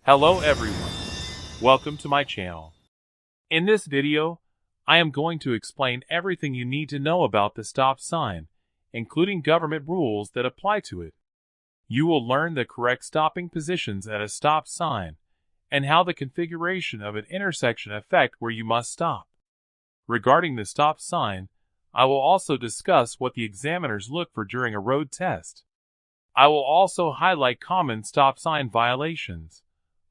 Hello everyone, welcome to my channel. In this video, I am going to explain everything you need to know about the stop sign, including government rules that apply to it. You will learn the correct stopping positions at a stop sign, and how the configuration of an intersection affect where you must stop. Regarding the stop sign, I will also discuss what the examiners look for during a road test. I will also highlight common stop sign violations,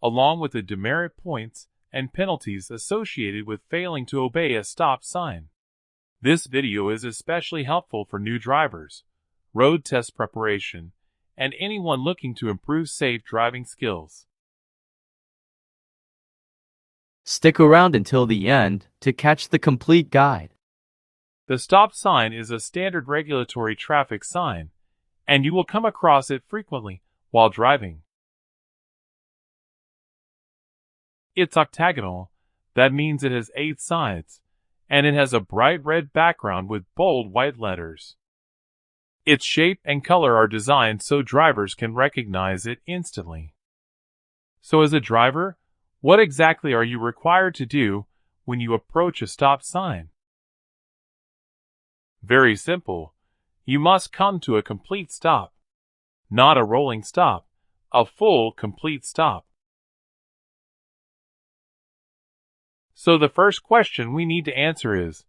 along with the demerit points and penalties associated with failing to obey a stop sign. This video is especially helpful for new drivers, road test preparation, and anyone looking to improve safe driving skills. Stick around until the end to catch the complete guide. The stop sign is a standard regulatory traffic sign, and you will come across it frequently while driving. It's octagonal, that means it has 8 sides, and it has a bright red background with bold white letters. Its shape and color are designed so drivers can recognize it instantly. So as a driver, what exactly are you required to do when you approach a stop sign? Very simple. You must come to a complete stop. Not a rolling stop, a full, complete stop. So the first question we need to answer is,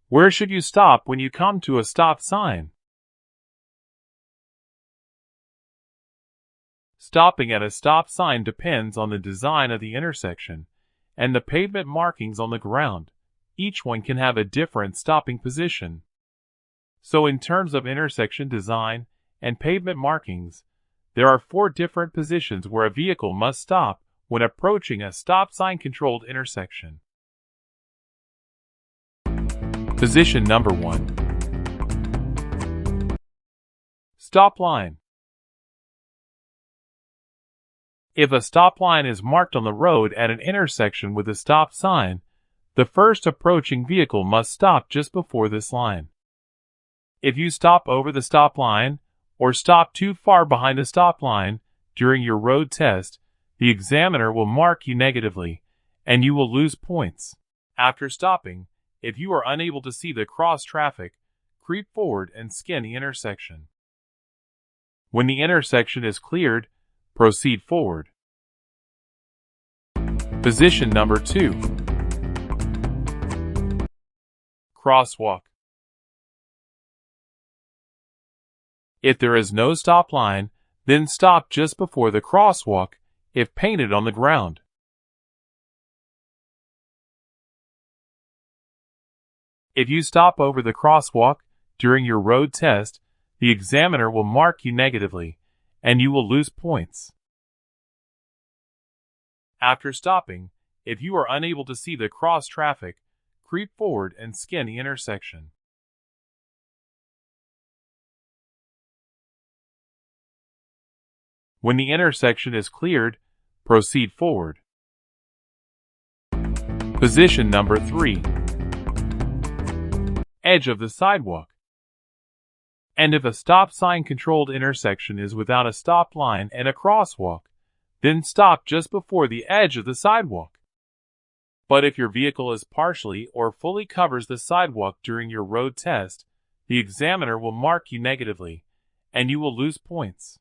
where should you stop when you come to a stop sign? Stopping at a stop sign depends on the design of the intersection and the pavement markings on the ground. Each one can have a different stopping position. So in terms of intersection design and pavement markings, there are 4 different positions where a vehicle must stop when approaching a stop sign controlled intersection. Position number 1. Stop line. If a stop line is marked on the road at an intersection with a stop sign, the first approaching vehicle must stop just before this line. If you stop over the stop line, or stop too far behind the stop line during your road test, the examiner will mark you negatively, and you will lose points. After stopping, if you are unable to see the cross traffic, creep forward and scan the intersection. When the intersection is cleared, proceed forward. Position number 2. Crosswalk. If there is no stop line, then stop just before the crosswalk, if painted on the ground. If you stop over the crosswalk during your road test, the examiner will mark you negatively, and you will lose points. After stopping, if you are unable to see the cross traffic, creep forward and scan the intersection. When the intersection is cleared, proceed forward. Position number 3. Edge of the sidewalk. And if a stop sign controlled intersection is without a stop line and a crosswalk, then stop just before the edge of the sidewalk. But if your vehicle is partially or fully covers the sidewalk during your road test, the examiner will mark you negatively, and you will lose points.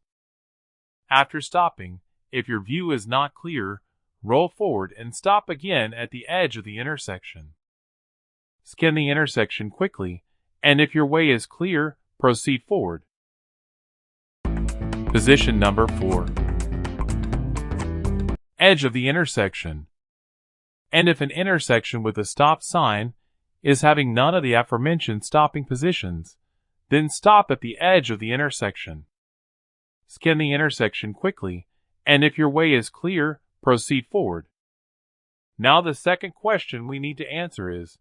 After stopping, if your view is not clear, roll forward and stop again at the edge of the intersection. Scan the intersection quickly, and if your way is clear, proceed forward. Position number 4. Edge of the intersection. And if an intersection with a stop sign is having none of the aforementioned stopping positions, then stop at the edge of the intersection. Scan the intersection quickly, and if your way is clear, proceed forward. Now the second question we need to answer is,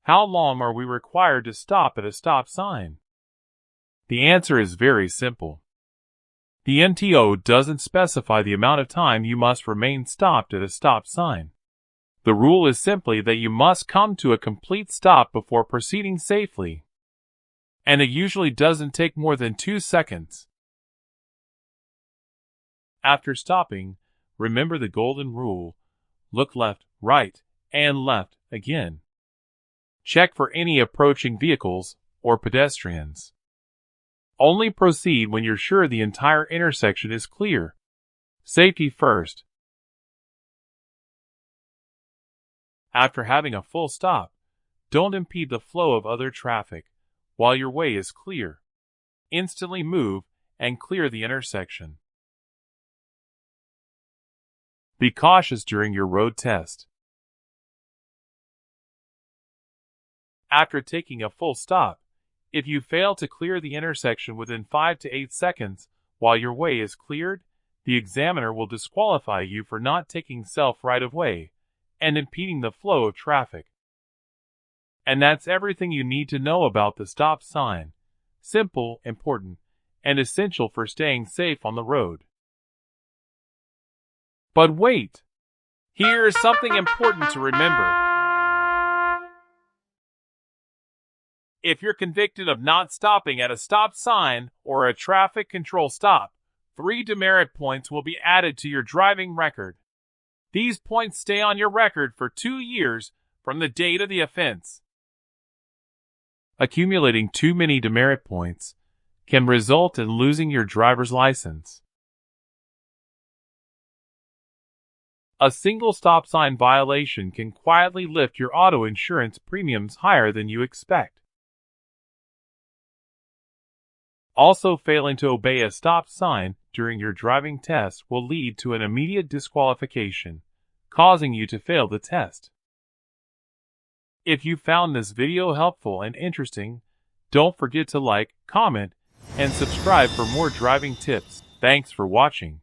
how long are we required to stop at a stop sign? The answer is very simple. The MTO doesn't specify the amount of time you must remain stopped at a stop sign. The rule is simply that you must come to a complete stop before proceeding safely, and it usually doesn't take more than 2 seconds. After stopping, Remember the golden rule: look left, right, and left again. Check for any approaching vehicles or pedestrians. Only proceed when you're sure the entire intersection is clear. Safety first. After having a full stop, don't impede the flow of other traffic while your way is clear. Instantly move and clear the intersection. Be cautious during your road test. After taking a full stop, if you fail to clear the intersection within 5 to 8 seconds while your way is cleared, the examiner will disqualify you for not taking self right-of-way and impeding the flow of traffic. And that's everything you need to know about the stop sign. Simple, important, and essential for staying safe on the road. But wait! Here's something important to remember. If you're convicted of not stopping at a stop sign or a traffic control stop, 3 demerit points will be added to your driving record. These points stay on your record for 2 years from the date of the offense. Accumulating too many demerit points can result in losing your driver's license. A single stop sign violation can quietly lift your auto insurance premiums higher than you expect. Also, failing to obey a stop sign during your driving test will lead to an immediate disqualification, causing you to fail the test. If you found this video helpful and interesting, don't forget to like, comment, and subscribe for more driving tips. Thanks for watching.